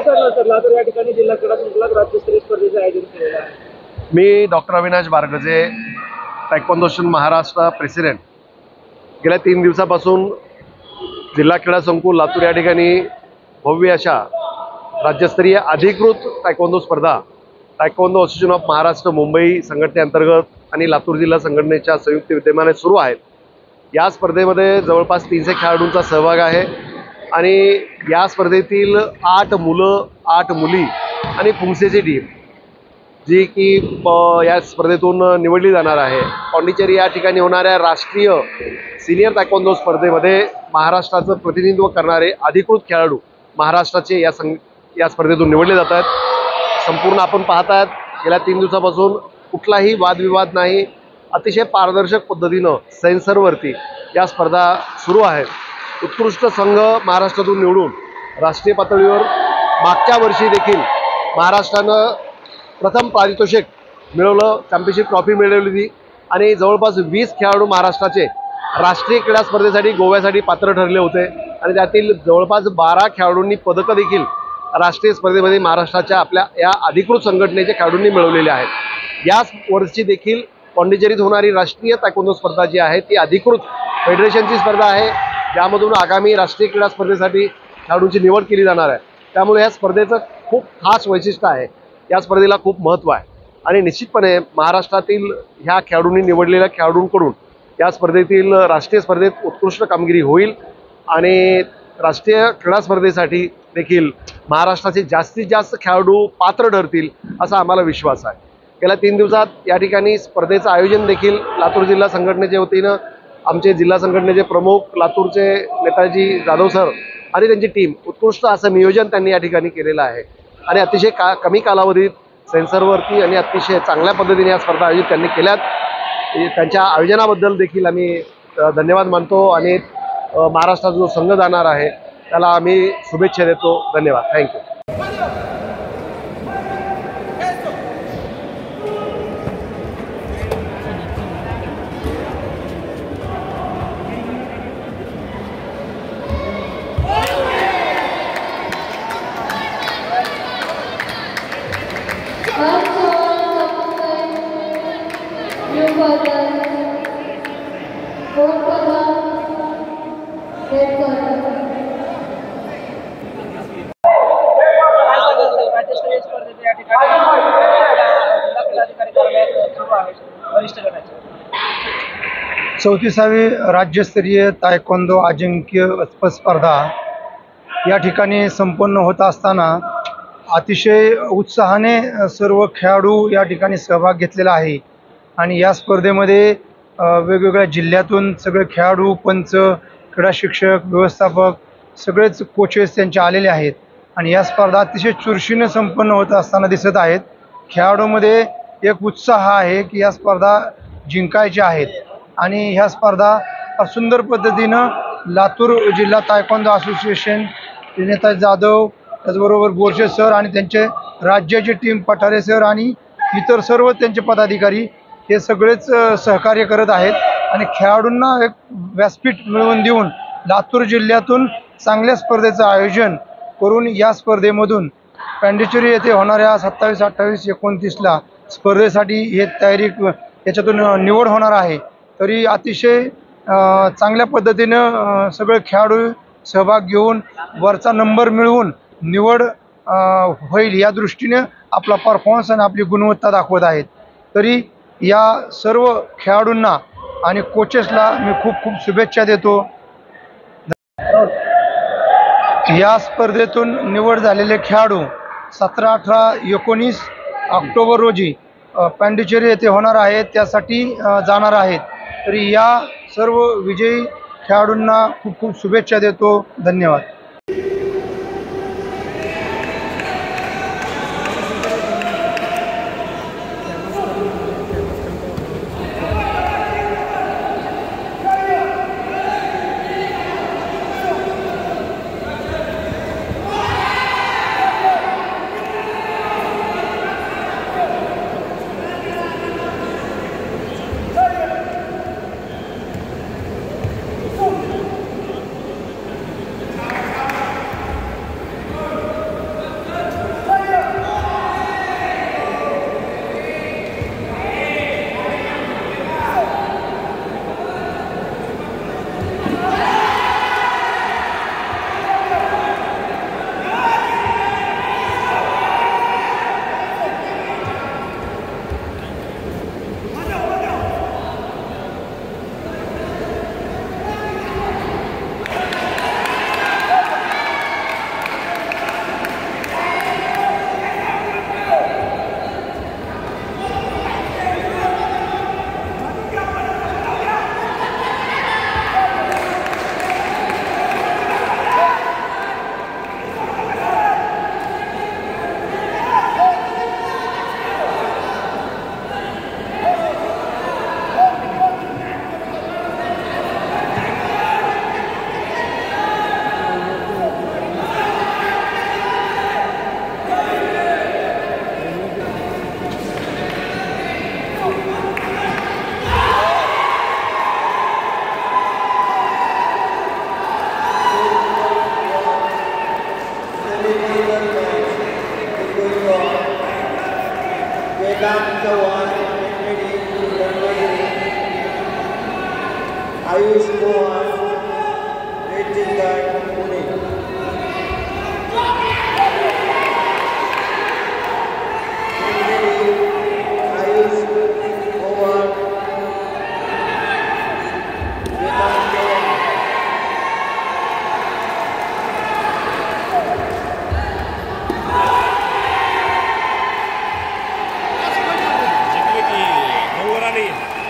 करणार सर लातूर या ठिकाणी जिल्हा क्रीडा संकुलात राज्यस्तरीय स्पर्धेचे आयोजन केलेलं आहे? मी doctor Avinash Bargaje, taekwondo Maharashtra president, गेल्या 3 दिवसापासून जिल्हा क्रीडा संकुल लातूर या ठिकाणी भव्य अशा राज्यस्तरीय अधिकृत तायक्वांदो स्पर्धा taekwondo association of Maharashtra Mumbai संघटनेअंतर्गत आणि लातूर जिल्हा संघटनेच्या संयुक्त विद्यमाने सुरू आहेत। या स्पर्धेमध्ये जवळपास 300 खेळाडूंचा सहभाग आहे आणि या स्पर्धेतील 8 मुलं 8 मुली आणि पुंसेची टीम जी की या स्पर्धेतून निवडली जाणार आहे। पाँडिचेरी या ठिकाणी होणाऱ्या राष्ट्रीय सिनियर तायक्वांदो स्पर्धेमध्ये महाराष्ट्राचं प्रतिनिधित्व करणारे अधिकृत खेळाडू महाराष्ट्राचे या स्पर्धेतून निवडले जातात। संपूर्ण आपण पाहतात गेल्या 3 दिवसापासून कुठलाही वादविवाद नाही, अतिशय पारदर्शक पद्धतीनं सेन्सरवरती या स्पर्धा सुरू आहेत। उत्कृष्ट संघ महाराष्ट्रातून निवडून राष्ट्रीय पातळीवर मागच्या वर्षी देखील महाराष्ट्रानं प्रथम पारितोषिक मिळवलं, चॅम्पियनशिप ट्रॉफी मिळवली आणि जवळपास 20 खेळाडू महाराष्ट्राचे राष्ट्रीय क्रीडा स्पर्धेसाठी गोव्यासाठी पात्र ठरले होते आणि त्यातील जवळपास 12 खेळाडूंनी पदकं देखील राष्ट्रीय स्पर्धेमध्ये महाराष्ट्राच्या आपल्या या अधिकृत संघटनेच्या खेळाडूंनी मिळवलेले आहेत। याच वर्षी देखील पाँडिचेरीत होणारी राष्ट्रीय तायक्वांदो स्पर्धा जी आहे ती अधिकृत फेडरेशनची स्पर्धा आहे, ज्यामधून आगामी राष्ट्रीय क्रीडा स्पर्धेसाठी खेळाडूंची निवड केली जाणार आहे। त्यामुळे या स्पर्धेचं खूप खास वैशिष्ट्य आहे, या स्पर्धेला खूप महत्त्व आहे आणि निश्चितपणे महाराष्ट्रातील ह्या खेळाडूंनी निवडलेल्या खेळाडूंकडून या स्पर्धेतील राष्ट्रीय स्पर्धेत उत्कृष्ट कामगिरी होईल आणि राष्ट्रीय क्रीडा स्पर्धेसाठी देखील महाराष्ट्राचे जास्तीत जास्त खेळाडू पात्र ठरतील असा आम्हाला विश्वास आहे। गेल्या 3 दिवसात या ठिकाणी स्पर्धेचं आयोजन देखील लातूर जिल्हा संघटनेच्या वतीनं आमचे जिल्हा संघटनेचे प्रमुख लातूरचे नेताजी जाधव सर आणि त्यांची टीम उत्कृष्ट असं नियोजन त्यांनी या ठिकाणी केलेलं आहे आणि अतिशय कमी कालावधीत सेन्सरवरती आणि अतिशय चांगल्या पद्धतीने या स्पर्धा आयोजित त्यांनी केल्यात। त्यांच्या आयोजनाबद्दल देखील आम्ही धन्यवाद मानतो आणि महाराष्ट्राचा जो संघ जाणार आहे त्याला आम्ही शुभेच्छा देतो। धन्यवाद, थँक्यू। राज्यस्तरीय स्पर्धेचे या ठिकाणी जिल्हा क्रीडाधिकारी कार्यालयात सुरू आहे वरिष्ठ गटाची 34वी राज्यस्तरीय तायक्वांदो अजिंक्य स्पर्धा या ठिकाणी संपन्न होत असताना अतिशय उत्साहाने सर्व खेळाडू या ठिकाणी सहभाग घेतलेला आहे आणि या स्पर्धेमध्ये वेगवेगळ्या जिल्ह्यातून सगळे खेळाडू, पंच, क्रीडा शिक्षक, व्यवस्थापक सगळेच कोचेस त्यांचे आलेले आहेत आणि या स्पर्धा अतिशय चुरशीने संपन्न होत असताना दिसत आहेत। खेळाडूमध्ये एक उत्साह आहे की या स्पर्धा जिंकायच्या आहेत आणि ह्या स्पर्धा सुंदर पद्धतीनं लातूर जिल्हा तायक्वांदो असोसिएशन, नेताजी जाधव, त्याचबरोबर बोरसे सर आणि त्यांचे राज्याची टीम, पठारे सर आणि इतर सर्व त्यांचे पदाधिकारी हे सगळेच सहकार्य करत आहेत आणि खेळाडूंना एक व्यासपीठ मिळवून देऊन लातूर जिल्ह्यातून चांगल्या स्पर्धेचं आयोजन करून या स्पर्धेमधून पाँडिचेरी येथे होणाऱ्या 27, 28, 29ला स्पर्धेसाठी हे तयारी याच्यातून निवड होणार आहे। तरी अतिशय चांगल्या पद्धतीनं सगळे खेळाडू सहभाग घेऊन वरचा नंबर मिळवून निवड होईल या दृष्टीने आपला परफॉर्मन्स आणि आपली गुणवत्ता दाखवत आहेत। तरी या सर्व खेळाडूंना आणि कोचेसला मी खूप खूप शुभेच्छा देतो। या स्पर्धेतून निवड झालेले खेळाडू 17, 18, 19 ऑक्टोबर रोजी पाँडिचेरी येथे होणार आहेत त्यासाठी जाणार आहेत। तरी या सर्व विजयी खेळाडूंना खूप खूप शुभेच्छा देतो। धन्यवाद। आयुष मोहन वेचिंगड पुणे. आयुष मोहन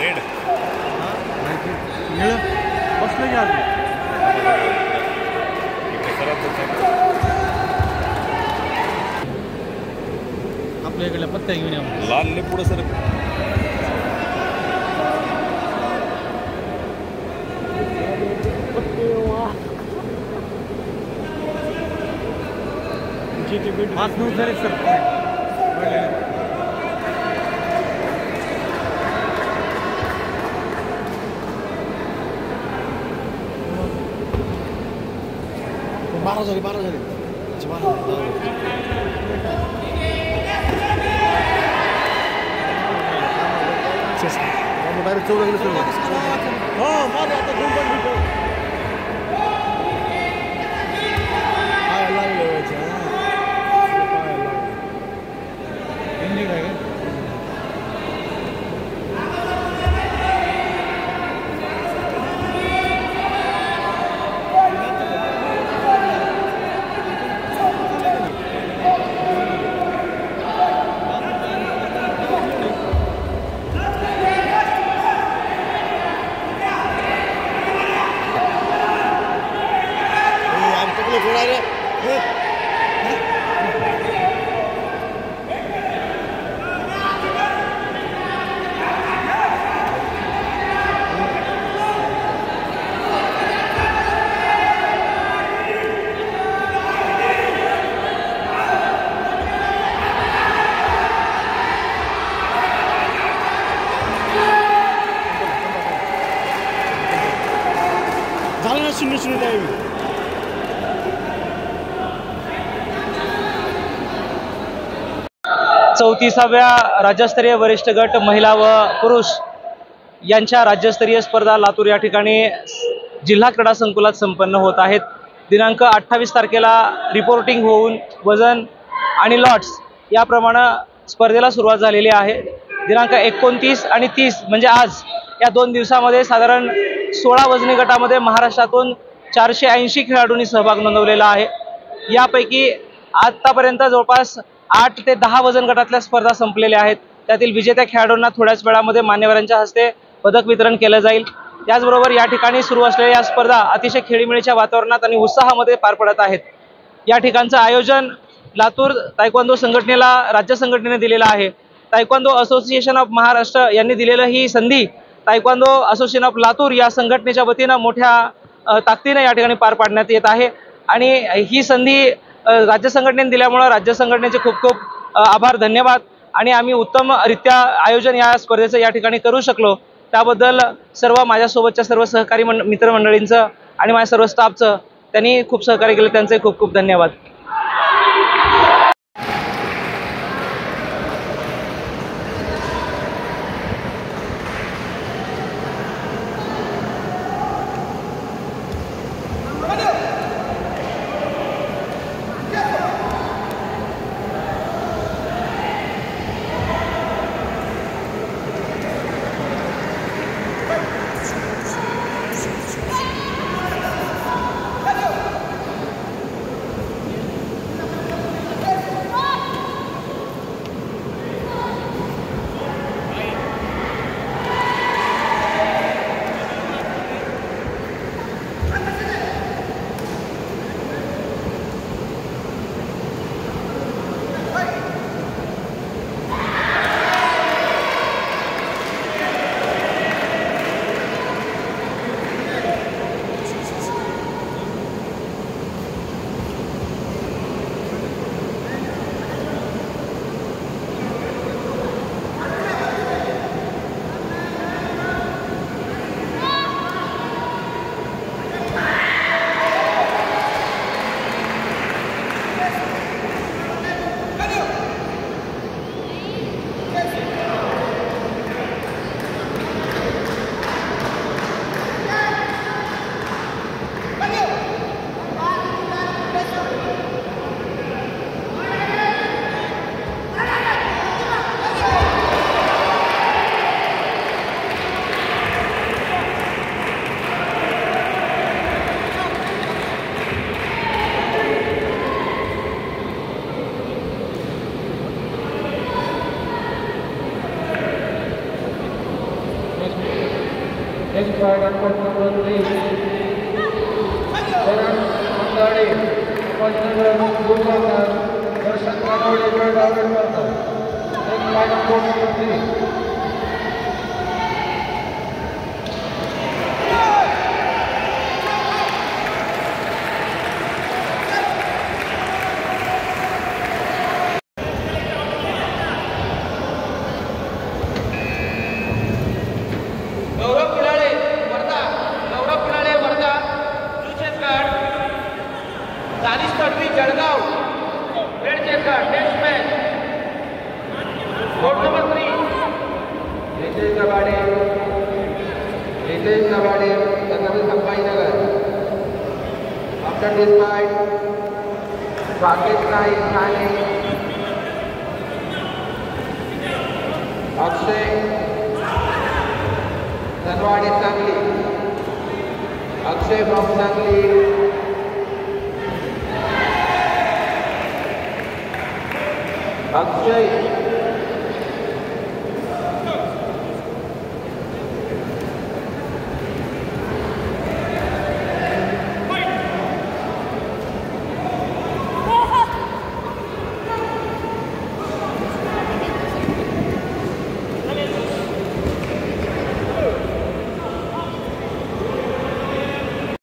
रेड बसलं की अजून आपल्या इकडल्या पत्त्या घेऊन या. लाल पुढे सर पाच दिवस झाले सर. बारा झाले डायरेक्ट 14 गेले हो माझं आता 2 पण भेटतो. झालं ना 0-0 टाइम. चौतीसाव्या राज्यस्तरीय वरिष्ठ गट महिला व पुरुष यांच्या राज्यस्तरीय स्पर्धा लातूर या ठिकाणी जिल्हा क्रीडा संकुलात संपन्न होत आहेत. दिनांक 28 तारखेला रिपोर्टिंग होऊन वजन आणि लॉट्स याप्रमाणे स्पर्धेला सुरुवात झालेली आहे. दिनांक 29 आणि 30 म्हणजे आज या 2 दिवसामध्ये साधारण 16 वजनी गटामध्ये महाराष्ट्रातून 480 खेळाडूंनी सहभाग नोंदवलेला आहे. यापैकी आतापर्यंत जवळपास 8 ते 10 वजन गटातल्या स्पर्धा संपलेल्या आहेत. त्यातील विजेत्या खेळाडूंना थोड्याच वेळामध्ये मान्यवरांच्या हस्ते पदक वितरण केलं जाईल. त्याचबरोबर या ठिकाणी सुरू असलेल्या या स्पर्धा अतिशय खेळीमेळीच्या वातावरणात आणि उत्साहामध्ये पार पडत आहेत. या ठिकाणचं आयोजन लातूर तायक्वांदो संघटनेला राज्य संघटनेने दिलेलं आहे. तायक्वांदो असोसिएशन ऑफ महाराष्ट्र यांनी दिलेलं ही संधी तायक्वांदो असोसिएशन ऑफ लातूर या संघटनेच्या वतीनं मोठ्या ताकदीनं या ठिकाणी पार पाडण्यात येत आहे. आणि ही संधी राज्य संघटनेने दिल्यामुळं राज्य संघटनेचे खूप खूप आभार, धन्यवाद. आणि आम्ही उत्तमरित्या आयोजन या स्पर्धेचं या ठिकाणी करू शकलो त्याबद्दल सर्व माझ्यासोबतच्या सर्व सहकारी मित्रमंडळींचं आणि माझ्या सर्व स्टाफचं त्यांनी खूप सहकार्य केलं, त्यांचे खूप खूप धन्यवाद. Gaurav Pilale Wardha Chhattisgarh Danish Tadvi Jalgaon red checker test match court number 3 Ritesh Navade Chhatrapati Sambhajinagar after this fight Rakesh Naik Thane Akshay Dhanwade Sangli Akshay from Sangli Akshay